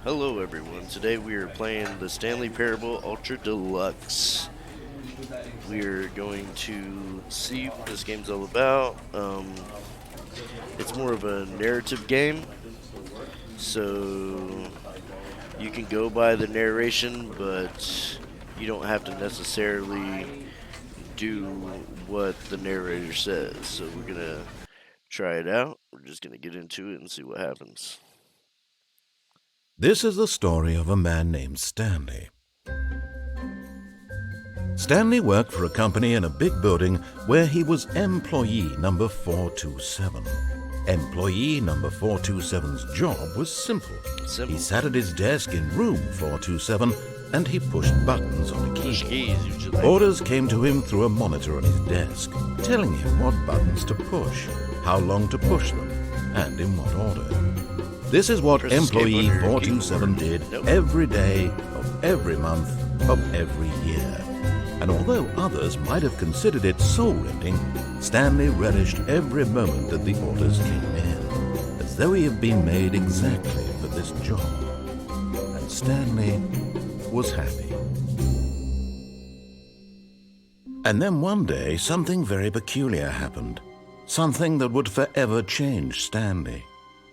Hello everyone, today we are playing the Stanley Parable Ultra Deluxe. We are going to see what this game's all about. It's more of a narrative game, so you can go by the narration, but you don't have to necessarily do what the narrator says. So we're going to try it out. We're just going to get into it and see what happens. This is the story of a man named Stanley. Stanley worked for a company in a big building where he was employee number 427. Employee number 427's job was simple. He sat at his desk in room 427 and he pushed buttons on a key. Orders came to him through a monitor on his desk, telling him what buttons to push, how long to push them, and in what order. This is what employee 427 did every day of every month of every year. And although others might have considered it soul-rending, Stanley relished every moment that the orders came in, as though he had been made exactly for this job. And Stanley was happy. And then one day, something very peculiar happened. Something that would forever change Stanley.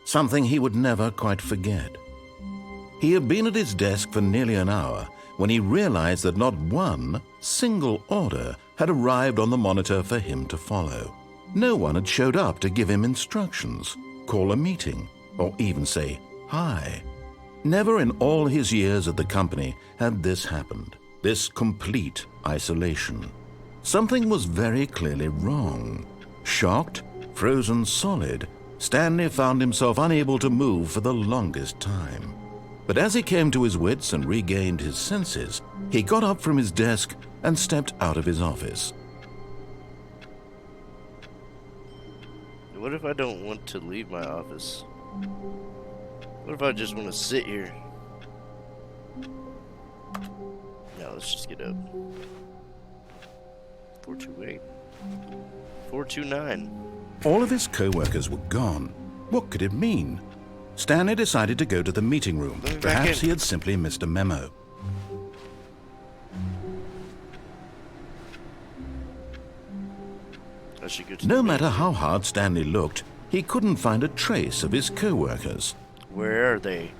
Something he would never quite forget. He had been at his desk for nearly an hour when he realized that not one single order had arrived on the monitor for him to follow. No one had showed up to give him instructions, call a meeting, or even say hi. Never in all his years at the company had this happened, this complete isolation. Something was very clearly wrong. Shocked, frozen solid, Stanley found himself unable to move for the longest time. But as he came to his wits and regained his senses, he got up from his desk and stepped out of his office. What if I don't want to leave my office? What if I just want to sit here? Now let's just get up. 428. 429. All of his co-workers were gone. What could it mean? Stanley decided to go to the meeting room. Perhaps he had simply missed a memo. No matter how hard Stanley looked, he couldn't find a trace of his co-workers. Where are they?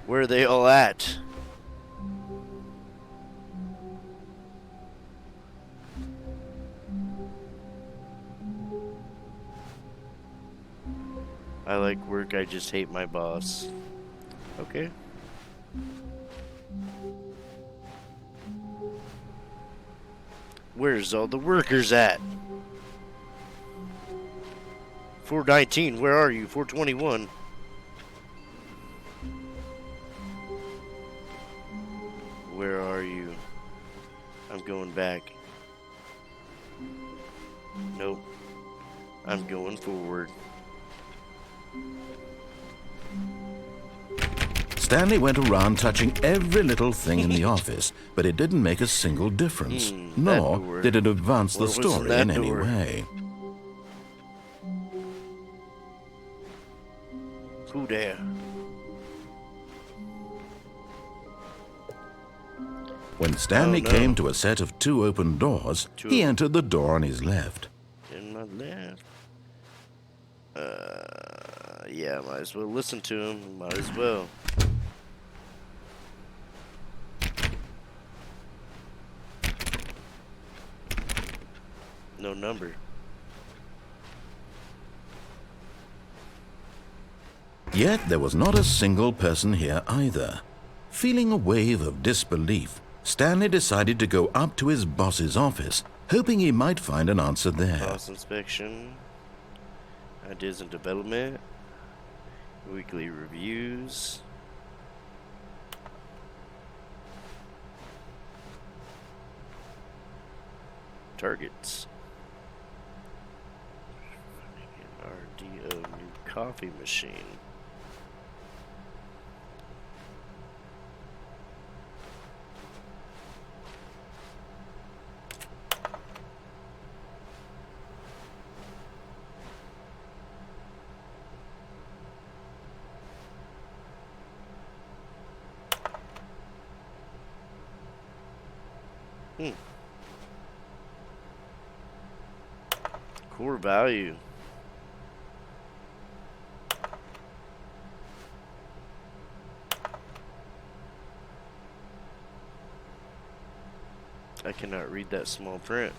Where are they all at? I like work, I just hate my boss. Okay. Where's all the workers at? 419, where are you? 421. Where are you? I'm going back. Nope. I'm going forward. Stanley went around touching every little thing in the office, but it didn't make a single difference, nor did it advance the story in any way. Who there? When Stanley came to a set of two open doors, he entered the door on his left. In my left? Yeah, might as well listen to him. Might as well. No number. Yet there was not a single person here either. Feeling a wave of disbelief, Stanley decided to go up to his boss's office, hoping he might find an answer there. Boss inspection. Ideas and development. Weekly reviews. Targets. An RDO new coffee machine. Hmm. Core value. I cannot read that small print.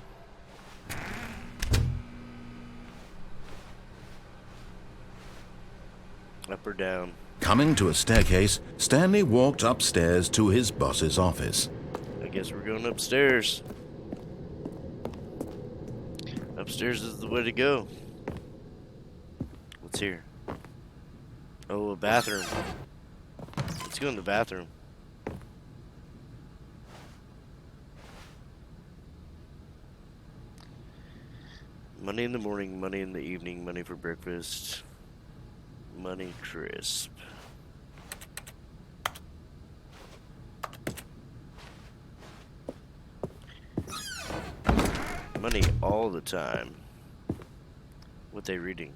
Up or down? Coming to a staircase, Stanley walked upstairs to his boss's office. I guess we're going upstairs. Upstairs is the way to go. What's here? Oh, a bathroom. Let's go in the bathroom. Money in the morning, money in the evening, money for breakfast. Money crisp. Money all the time. What they reading?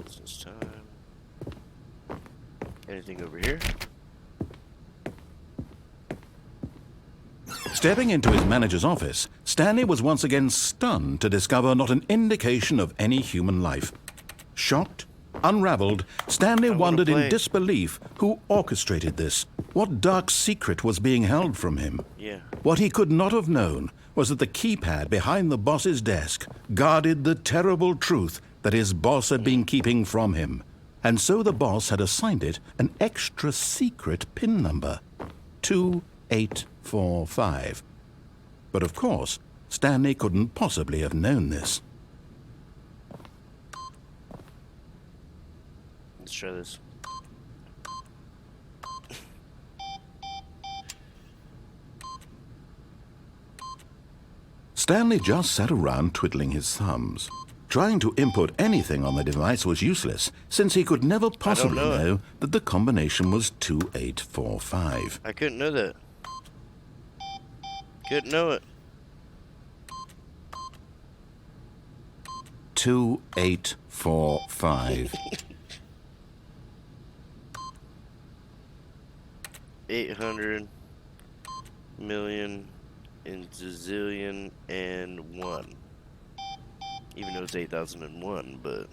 Business time. Anything over here? Stepping into his manager's office, Stanley was once again stunned to discover not an indication of any human life. Shocked, unraveled, Stanley wondered in disbelief who orchestrated this. What dark secret was being held from him? Yeah. What he could not have known was that the keypad behind the boss's desk guarded the terrible truth that his boss had been keeping from him. And so the boss had assigned it an extra secret PIN number, 2845. But of course, Stanley couldn't possibly have known this. Let's try this. Stanley just sat around twiddling his thumbs. Trying to input anything on the device was useless, since he could never possibly know that the combination was 2845. I couldn't know that. Couldn't know it. 2845. 800 million and zillion and one. Even though it's 8001, but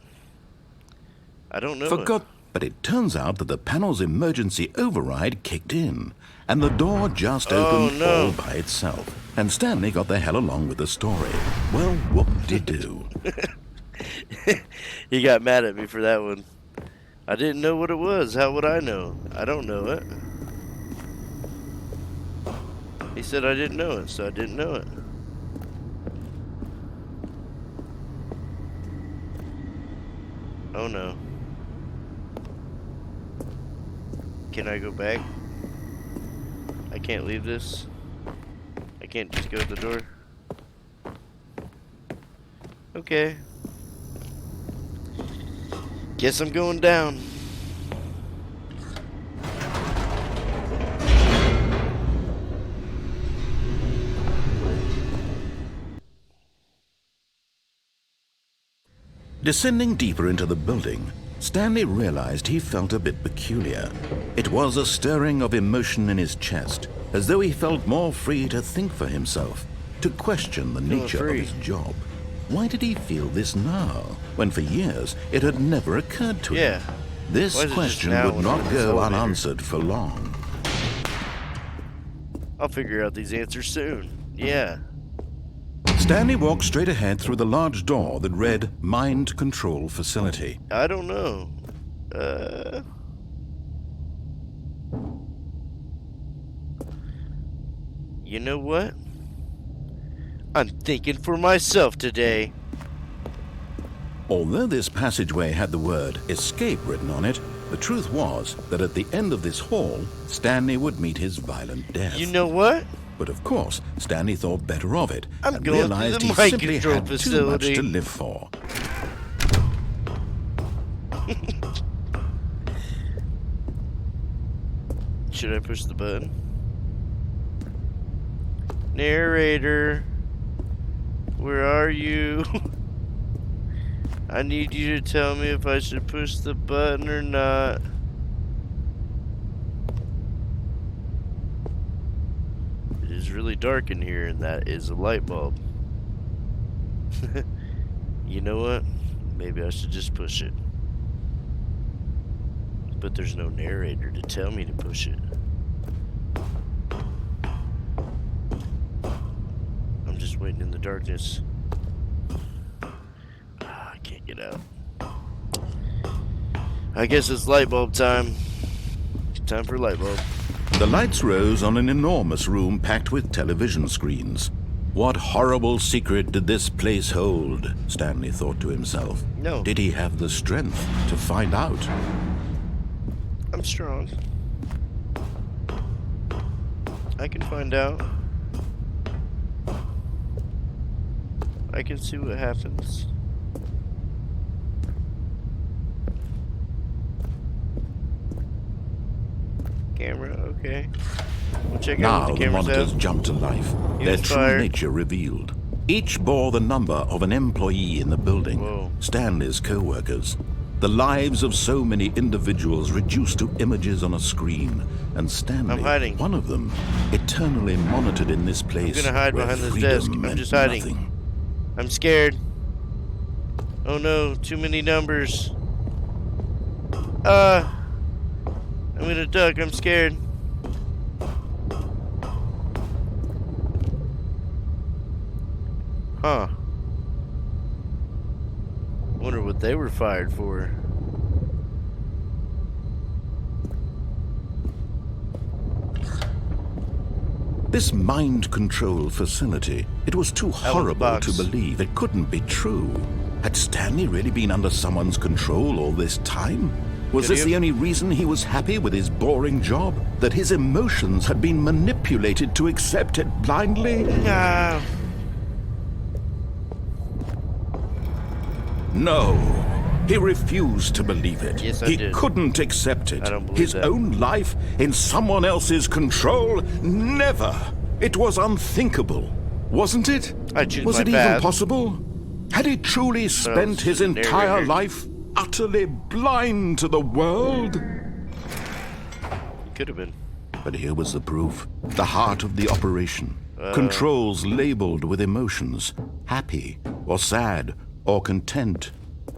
I don't know. But it turns out that the panel's emergency override kicked in, and the door just opened all by itself. And Stanley got the hell along with the story. Well, whoop-de-doo. He got mad at me for that one. I didn't know what it was. How would I know? I don't know it. He said I didn't know it, so I didn't know it. Oh no. Can I go back? I can't leave this. I can't just go to the door. Okay. Guess I'm going down. Descending deeper into the building, Stanley realized he felt a bit peculiar. It was a stirring of emotion in his chest, as though he felt more free to think for himself, to question the nature of his job. Why did he feel this now, when for years it had never occurred to him? This question would not go unanswered for long. I'll figure out these answers soon. Yeah. Stanley walked straight ahead through the large door that read Mind Control Facility. I don't know. You know what? I'm thinking for myself today. Although this passageway had the word escape written on it, the truth was that at the end of this hall, Stanley would meet his violent death. You know what? But of course, Stanley thought better of it and going realized to the he mind simply control had facility. too much to live for. Should I push the button? Narrator, where are you? I need you to tell me if I should push the button or not. It is really dark in here, and that is a light bulb. You know what? Maybe I should just push it. But there's no narrator to tell me to push it. I'm just waiting in the darkness. I can't get out. I guess it's light bulb time. Time for light bulb. The lights rose on an enormous room packed with television screens. What horrible secret did this place hold? Stanley thought to himself. No. Did he have the strength to find out? I'm strong. I can find out. I can see what happens. Camera, okay. We'll check out Now what the the camera's monitors at. jumped to life, He their was true fired. nature revealed. Each bore the number of an employee in the building, Whoa. Stanley's co-workers. The lives of so many individuals reduced to images on a screen, and Stanley, I'm hiding. one of them, eternally monitored in this place. I'm gonna hide where behind this freedom desk. I'm meant just hiding. nothing. I'm scared. Oh no, too many numbers. I'm gonna duck, I'm scared. Huh. Wonder what they were fired for. This mind control facility, it was too horrible box. to believe. It couldn't be true. Had Stanley really been under someone's control all this time? Was Could this he the only reason he was happy with his boring job? That his emotions had been manipulated to accept it blindly? Nah. No. He refused to believe it. Yes, I he did. couldn't accept it. I don't believe His that. own life in someone else's control? Never. It was unthinkable, wasn't it? I choose Was my it even path. possible? Had he truly spent his just a entire narrator. life utterly blind to the world? Could have been. But here was the proof. The heart of the operation. Controls labeled with emotions. Happy or sad or content.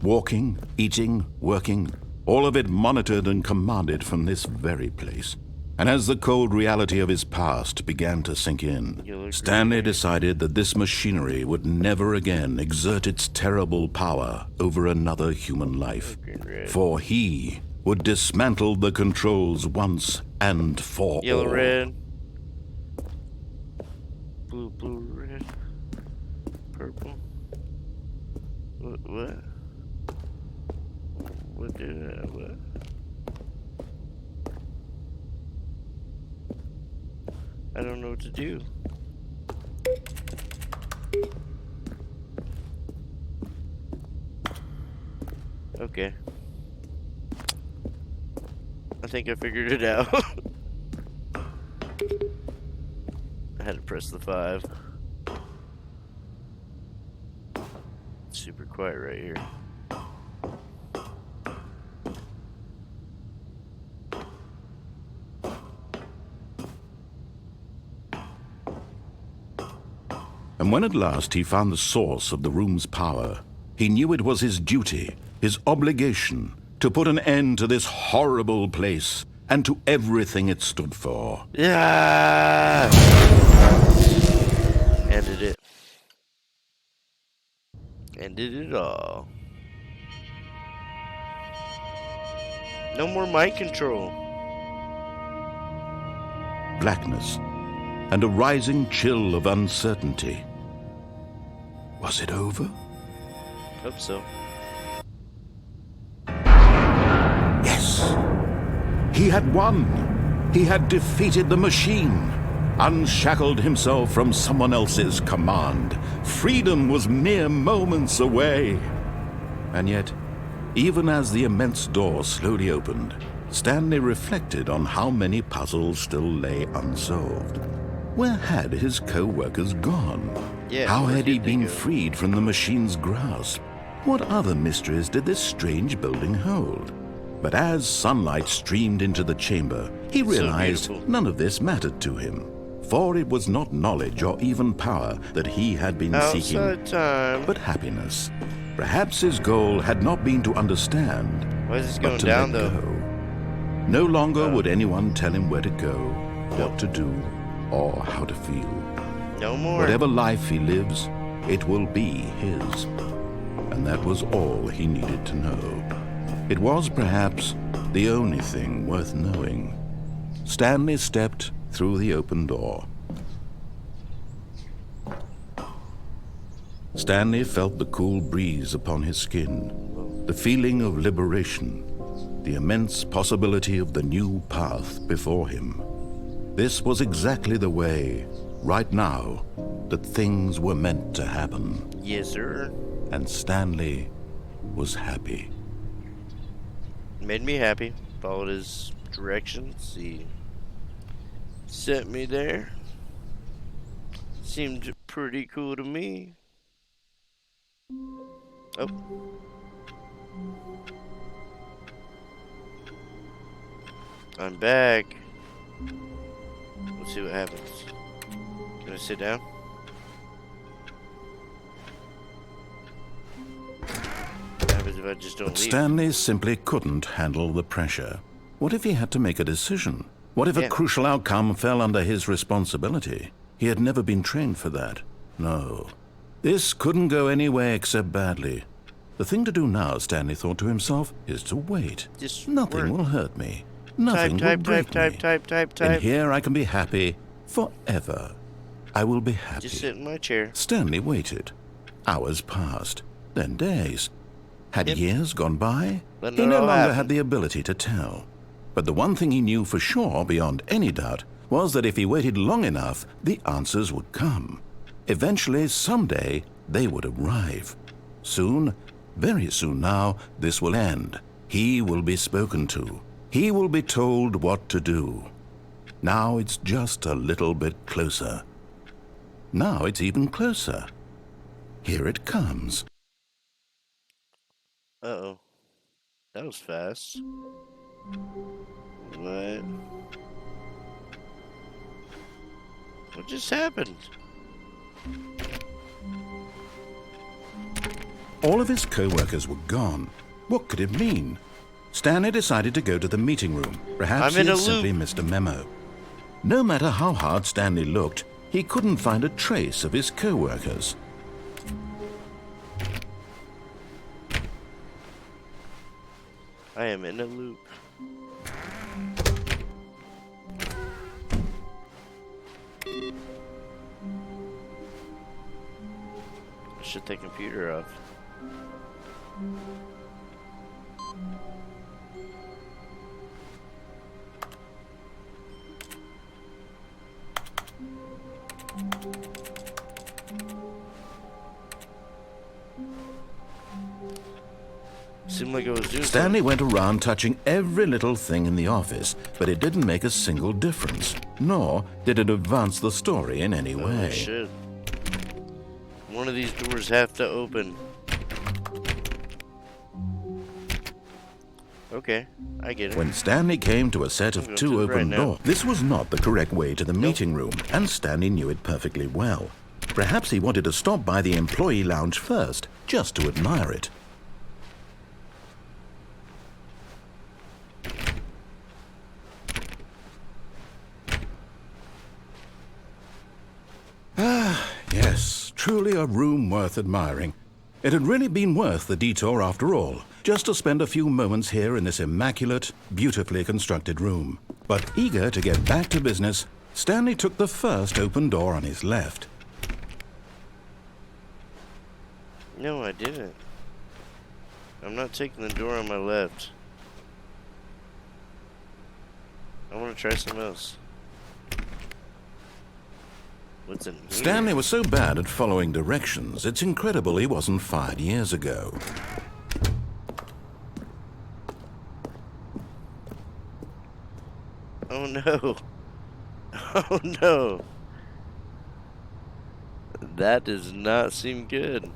Walking, eating, working. All of it monitored and commanded from this very place. And as the cold reality of his past began to sink in, Stanley decided that this machinery would never again exert its terrible power over another human life. For he would dismantle the controls once and for Yellow, all. red. Blue, red. Purple. What? What did what? I don't know what to do. Okay. I think I figured it out. I had to press the 5. It's super quiet right here. And when at last he found the source of the room's power, he knew it was his duty, his obligation, to put an end to this horrible place and to everything it stood for. Yeah. Ended it. Ended it all. No more mind control. Blackness and a rising chill of uncertainty. Was it over? Hope so. Yes. He had won. He had defeated the machine, unshackled himself from someone else's command. Freedom was mere moments away. And yet, even as the immense door slowly opened, Stanley reflected on how many puzzles still lay unsolved. Where had his co-workers gone? Yeah, How where had did he they been go? freed from the machine's grasp? What other mysteries did this strange building hold? But as sunlight streamed into the chamber, he realized none of this mattered to him. For it was not knowledge or even power that he had been seeking, but happiness. Perhaps his goal had not been to understand, Why is this but going to down, let though? go. No longer would anyone tell him where to go, what to do, or how to feel. No more. Whatever life he lives, it will be his. And that was all he needed to know. It was perhaps the only thing worth knowing. Stanley stepped through the open door. Stanley felt the cool breeze upon his skin, the feeling of liberation, the immense possibility of the new path before him. This was exactly the way, right now, that things were meant to happen. Yes, sir. And Stanley was happy. Made me happy. Followed his directions. He sent me there. Seemed pretty cool to me. Oh. I'm back. Let's see what happens. Can I sit down? What happens if I just don't But leave? Stanley simply couldn't handle the pressure. What if he had to make a decision? What if a crucial outcome fell under his responsibility? He had never been trained for that. No. This couldn't go any way except badly. The thing to do now, Stanley thought to himself, is to wait. Just Nothing will hurt me. Nothing will break me. Type. And here I can be happy forever. I will be happy. Just sit in my chair. Stanley waited. Hours passed, then days. Had years gone by? Letting He it no all longer happen. had the ability to tell. But the one thing he knew for sure, beyond any doubt, was that if he waited long enough, the answers would come. Eventually, someday, they would arrive. Soon, very soon now, this will end. He will be spoken to. He will be told what to do. Now it's just a little bit closer. Now it's even closer. Here it comes. Uh-oh. That was fast. What? What just happened? All of his co-workers were gone. What could it mean? Stanley decided to go to the meeting room. Perhaps I'm in he a had simply loop. missed a memo. No matter how hard Stanley looked, he couldn't find a trace of his co-workers. I am in a loop. Shut the computer off. Seemed like I was doing Stanley went around touching every little thing in the office, but it didn't make a single difference, nor did it advance the story in any something. way. Oh shit. One of these doors have to open. Okay, I get it. When Stanley came to a set of I'll go two to it right open now. doors, this was not the correct way to the meeting room, and Stanley knew it perfectly well. Perhaps he wanted to stop by the employee lounge first, just to admire it. Yes, truly a room worth admiring. It had really been worth the detour after all, just to spend a few moments here in this immaculate, beautifully constructed room. But eager to get back to business, Stanley took the first open door on his left. No, I didn't. I'm not taking the door on my left. I want to try something else. What's in here? Stanley was so bad at following directions, it's incredible he wasn't fired years ago. Oh no. Oh no. That does not seem good.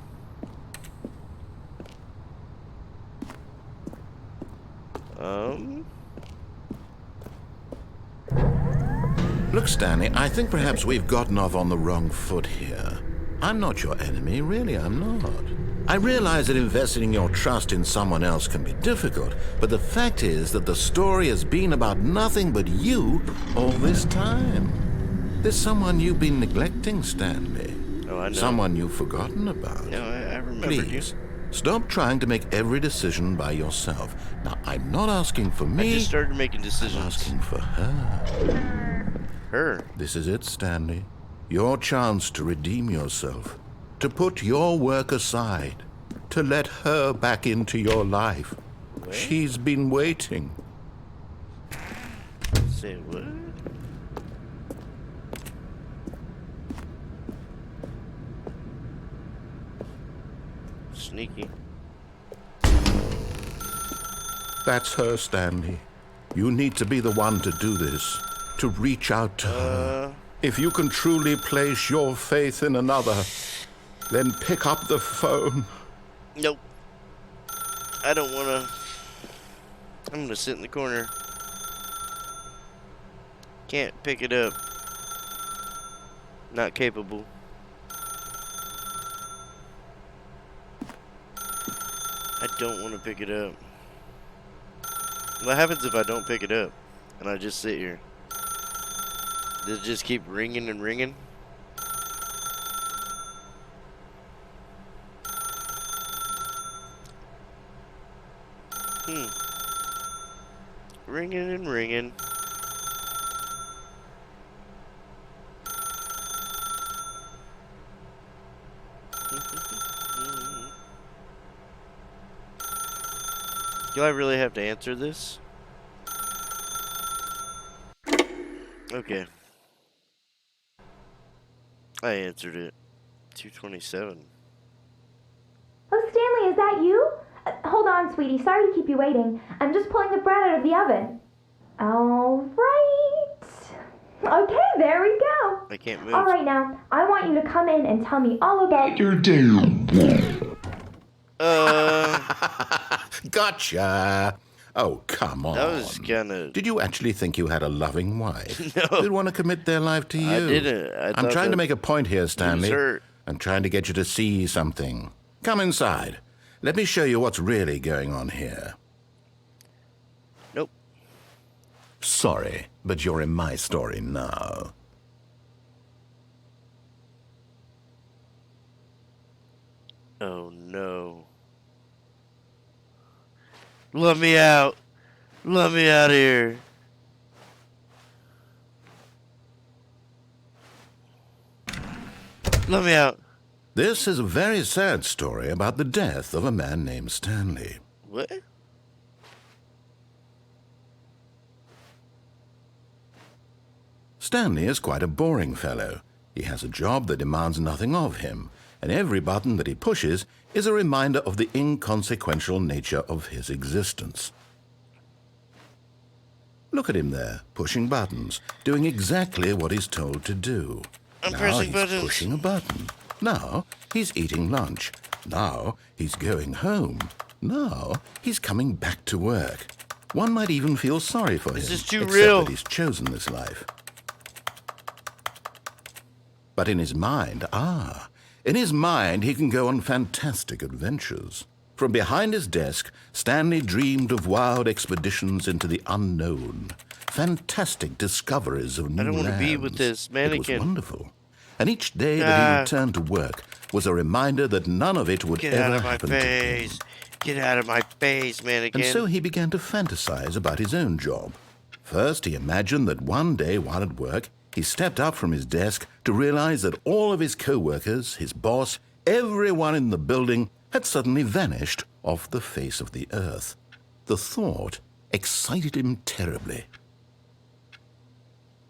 Look, Stanley, I think perhaps we've gotten off on the wrong foot here. I'm not your enemy, really, I'm not. I realize that investing your trust in someone else can be difficult, but the fact is that the story has been about nothing but you all this time. There's someone you've been neglecting, Stanley. Oh, I know. Someone you've forgotten about. No, I remember. Please, stop trying to make every decision by yourself. Now, I'm not asking for me. I just started making decisions. I'm asking for her. Her? This is it, Stanley. Your chance to redeem yourself. To put your work aside. To let her back into your life. What? She's been waiting. Say what? Sneaky. That's her, Stanley. You need to be the one to do this. To reach out to her. If you can truly place your faith in another, then pick up the phone. Nope. I don't wanna. I'm gonna sit in the corner. Can't pick it up. Not capable. I don't want to pick it up. What happens if I don't pick it up and I just sit here? Does it just keep ringing and ringing? Ringing and ringing. Do I really have to answer this? Okay. I answered it. 227. Oh, Stanley, is that you? Hold on, sweetie. Sorry to keep you waiting. I'm just pulling the bread out of the oven. All right. Okay, there we go. I can't move. All right, now, I want you to come in and tell me all about Your damn. Gotcha. Oh, come on. That was kind of... Did you actually think you had a loving wife? No. They'd want to commit their life to you. I didn't. I'm trying to make a point here, Stanley. hurt. I'm trying to get you to see something. Come inside. Let me show you what's really going on here. Nope. Sorry, but you're in my story now. Oh, no. Let me out. Let me out of here. Let me out. This is a very sad story about the death of a man named Stanley. What? Stanley is quite a boring fellow. He has a job that demands nothing of him, and every button that he pushes is a reminder of the inconsequential nature of his existence. Look at him there, pushing buttons, doing exactly what he's told to do. I'm now pressing he's buttons. pushing a button. Now he's eating lunch. Now he's going home. Now he's coming back to work. One might even feel sorry for him. This is too except real. that he's chosen this life. But in his mind, in his mind, he can go on fantastic adventures. From behind his desk, Stanley dreamed of wild expeditions into the unknown, fantastic discoveries of new I don't want to be lands. with this It mannequin. was wonderful. And each day that he returned to work was a reminder that none of it would Get ever out of my happen to him. face. Get out of my face, mannequin. And so he began to fantasize about his own job. First, he imagined that one day while at work, he stepped up from his desk to realize that all of his co-workers, his boss, everyone in the building had suddenly vanished off the face of the earth. The thought excited him terribly.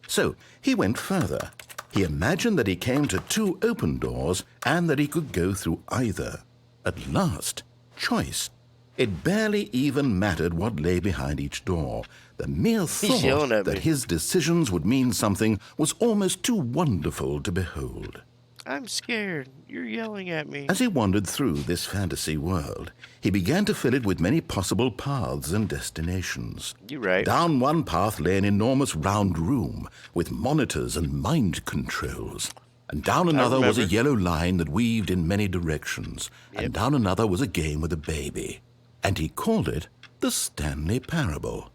So he went further. He imagined that he came to two open doors and that he could go through either. At last, choice. It barely even mattered what lay behind each door. The mere yelling thought at me. that his decisions would mean something was almost too wonderful to behold. I'm scared. You're yelling at me. As he wandered through this fantasy world, he began to fill it with many possible paths and destinations. You're right. Down one path lay an enormous round room with monitors and mind controls. And down another was a remember. yellow line that weaved in many directions. Yep. And down another was a game with a baby. And he called it the Stanley Parable.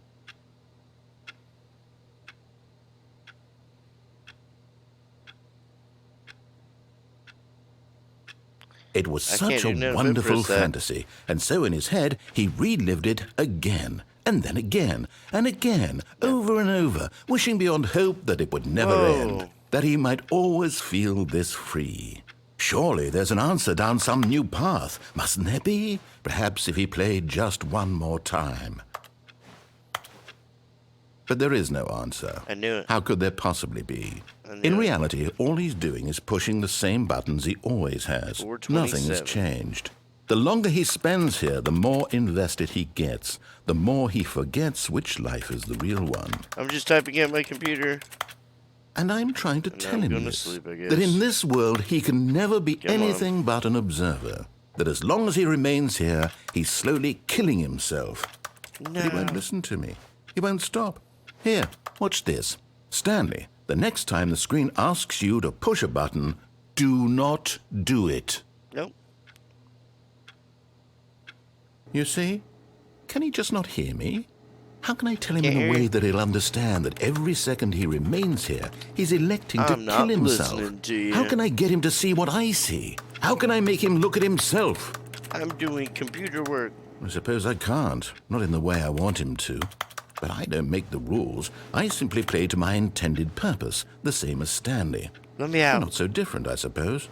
It was I can't such do a nothing but wonderful press that. fantasy, and so in his head he relived it again, and then again, and again, over and over, wishing beyond hope that it would never end, that he might always feel this free. Surely there's an answer down some new path, mustn't there be? Perhaps if he played just one more time. But there is no answer. I knew it. How could there possibly be? I knew In it. reality, all he's doing is pushing the same buttons he always has. 427. Nothing has changed. The longer he spends here, the more invested he gets, the more he forgets which life is the real one. I'm just typing at my computer. And I'm trying to And tell I'm him going to this, sleep, I guess. that in this world he can never be Come on. anything but an observer. That as long as he remains here, he's slowly killing himself. No. But he won't listen to me. He won't stop. Here, watch this. Stanley, the next time the screen asks you to push a button, do not do it. Nope. You see? Can he just not hear me? How can I tell him Can't in a hear way you. that he'll understand that every second he remains here, he's electing to I'm not kill himself? listening to you. How can I get him to see what I see? How can I make him look at himself? I'm doing computer work. I suppose I can't, not in the way I want him to. But I don't make the rules. I simply play to my intended purpose, the same as Stanley. Let me out. Not so different, I suppose.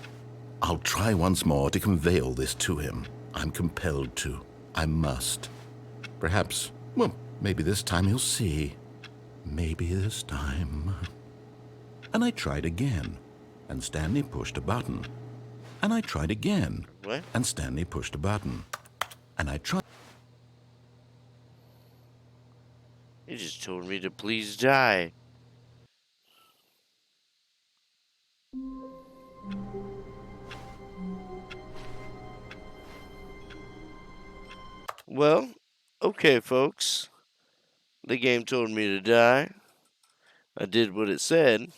I'll try once more to convey all this to him. I'm compelled to. I must. Perhaps, well, maybe this time he'll see. Maybe this time. And I tried again, and Stanley pushed a button. And I tried again, What? and Stanley pushed a button. And I tried. You just told me to please die. Well, okay, folks. The game told me to die. I did what it said.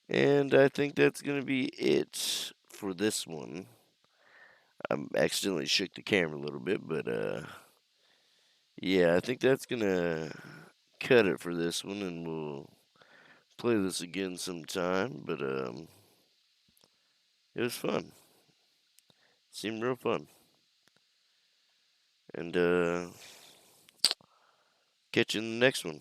And I think that's going to be it for this one. I accidentally shook the camera a little bit, but yeah, I think that's going to cut it for this one, and we'll play this again sometime. But it was fun. Seemed real fun. And catch you in the next one.